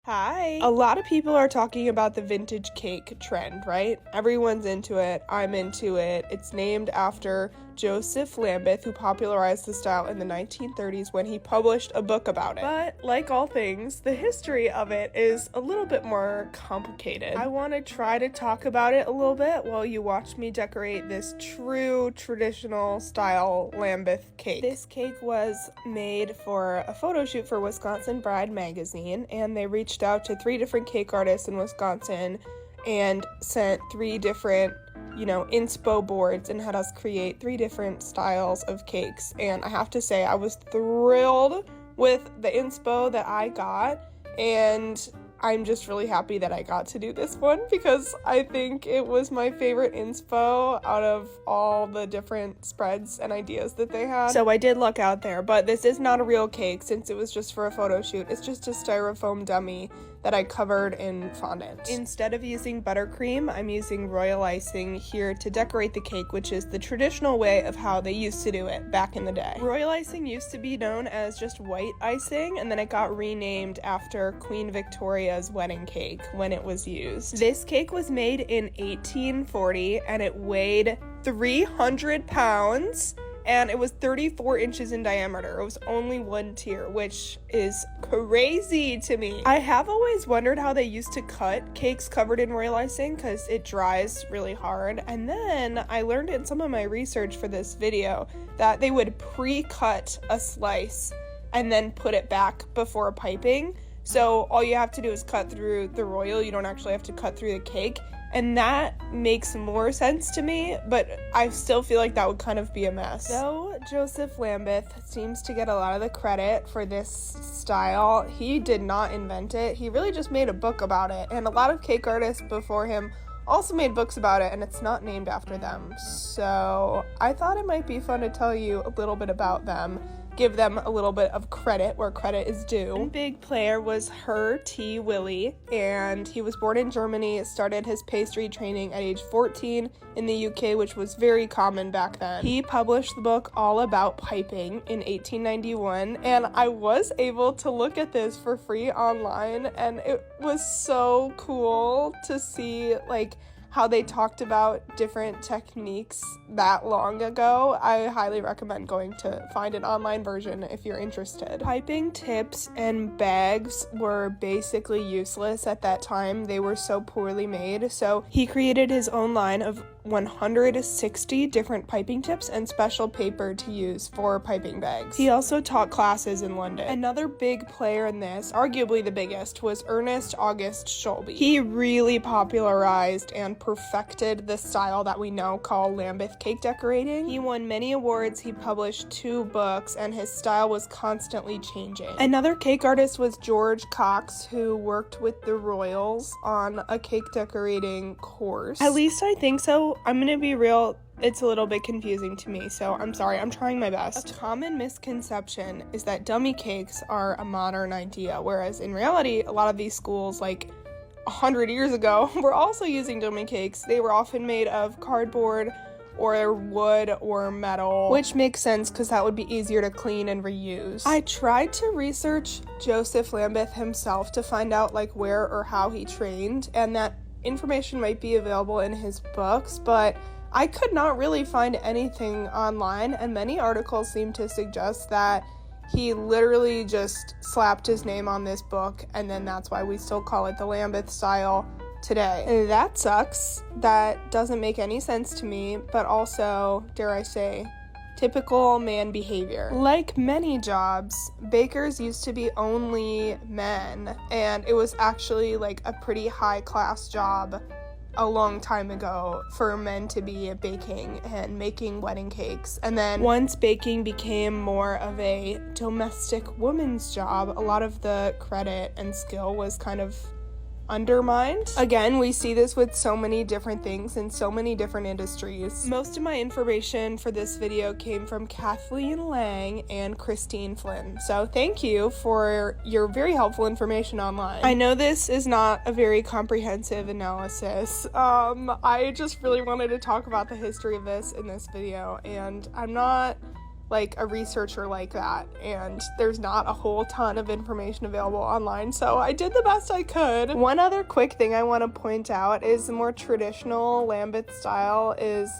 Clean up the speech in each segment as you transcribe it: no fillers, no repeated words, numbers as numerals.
Hi. A lot of people are talking about the vintage cake trend, right? Everyone's into it. I'm into it. It's named after Joseph Lambeth, who popularized the style in the 1930s when he published a book about it. But like all things, the history of it is a little bit more complicated. I want to try to talk about it a little bit while you watch me decorate this true traditional style Lambeth cake. This cake was made for a photo shoot for Wisconsin Bride magazine, and they reached out to 3 different cake artists in Wisconsin and sent 3 different inspo boards and had us create 3 different styles of cakes. And I have to say, I was thrilled with the inspo that I got, and I'm just really happy that I got to do this one because I think it was my favorite inspo out of all the different spreads and ideas that they had. So I did luck out there, but this is not a real cake since it was just for a photo shoot. It's just a styrofoam dummy that I covered in fondant. Instead of using buttercream, I'm using royal icing here to decorate the cake, which is the traditional way of how they used to do it back in the day. Royal icing used to be known as just white icing, and then it got renamed after Queen Victoria's wedding cake when it was used. This cake was made in 1840 and it weighed 300 pounds. And it was 34 inches in diameter. It was only 1 tier, which is crazy to me. I have always wondered how they used to cut cakes covered in royal icing because it dries really hard. And then I learned in some of my research for this video that they would pre-cut a slice and then put it back before piping. So all you have to do is cut through the royal. You don't actually have to cut through the cake. And that makes more sense to me, but I still feel like that would kind of be a mess. Though Joseph Lambeth seems to get a lot of the credit for this style, he did not invent it. He really just made a book about it, and a lot of cake artists before him also made books about it, and it's not named after them. So I thought it might be fun to tell you a little bit about them, give them a little bit of credit where credit is due. One big player was Herr T. Willy, and he was born in Germany, started his pastry training at age 14 in the UK, which was very common back then. He published the book All About Piping in 1891, and I was able to look at this for free online, and it was so cool to see how they talked about different techniques that long ago. I highly recommend going to find an online version if you're interested. Piping tips and bags were basically useless at that time. They were so poorly made. So he created his own line of 160 different piping tips and special paper to use for piping bags. He also taught classes in London. Another big player in this, arguably the biggest, was Ernest August Scholby. He really popularized and perfected the style that we now call Lambeth cake decorating. He won many awards, he published 2 books, and his style was constantly changing. Another cake artist was George Cox, who worked with the royals on a cake decorating course. At least I think so. I'm gonna be real, it's a little bit confusing to me, so I'm sorry, I'm trying my best. A common misconception is that dummy cakes are a modern idea, whereas in reality, a lot of these schools, 100 years ago, were also using dummy cakes. They were often made of cardboard or wood or metal, which makes sense because that would be easier to clean and reuse. I tried to research Joseph Lambeth himself to find out where or how he trained, and that information might be available in his books, but I could not really find anything online, and many articles seem to suggest that he literally just slapped his name on this book, and then that's why we still call it the Lambeth style today. And that sucks. That doesn't make any sense to me, but also, dare I say, typical man behavior. Like many jobs, bakers used to be only men, and it was actually a pretty high-class job a long time ago for men to be baking and making wedding cakes. And then once baking became more of a domestic woman's job, a lot of the credit and skill was kind of undermined. Again, we see this with so many different things in so many different industries. Most of my information for this video came from Kathleen Lang and Christine Flynn, so thank you for your very helpful information online. I know this is not a very comprehensive analysis. I just really wanted to talk about the history of this in this video, and I'm not like a researcher like that, and there's not a whole ton of information available online, so I did the best I could. One other quick thing I want to point out is the more traditional Lambeth style is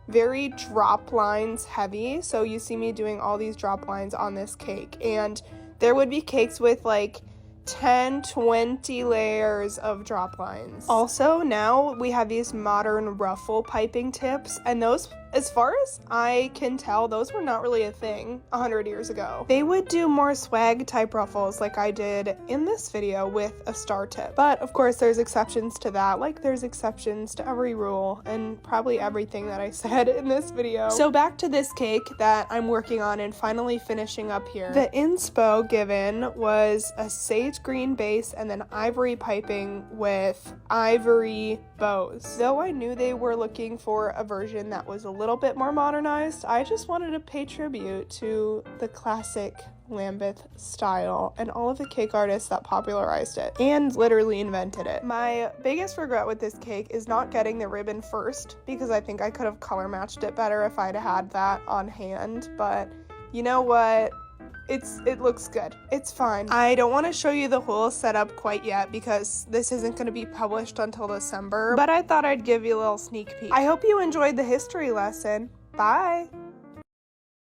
very drop lines heavy, so you see me doing all these drop lines on this cake, and there would be cakes with like 10, 20 layers of drop lines. Also, now we have these modern ruffle piping tips, and those, as far as I can tell, those were not really a thing 100 years ago. They would do more swag type ruffles like I did in this video with a star tip. But of course there's exceptions to that, like there's exceptions to every rule and probably everything that I said in this video. So back to this cake that I'm working on and finally finishing up here. The inspo given was a sage green base and then ivory piping with ivory bows. Though I knew they were looking for a version that was a little bit more modernized, I just wanted to pay tribute to the classic Lambeth style and all of the cake artists that popularized it and literally invented it. My biggest regret with this cake is not getting the ribbon first, because I think I could have color matched it better if I'd had that on hand, but you know what? It looks good. It's fine. I don't want to show you the whole setup quite yet because this isn't going to be published until December, but I thought I'd give you a little sneak peek. I hope you enjoyed the history lesson. Bye!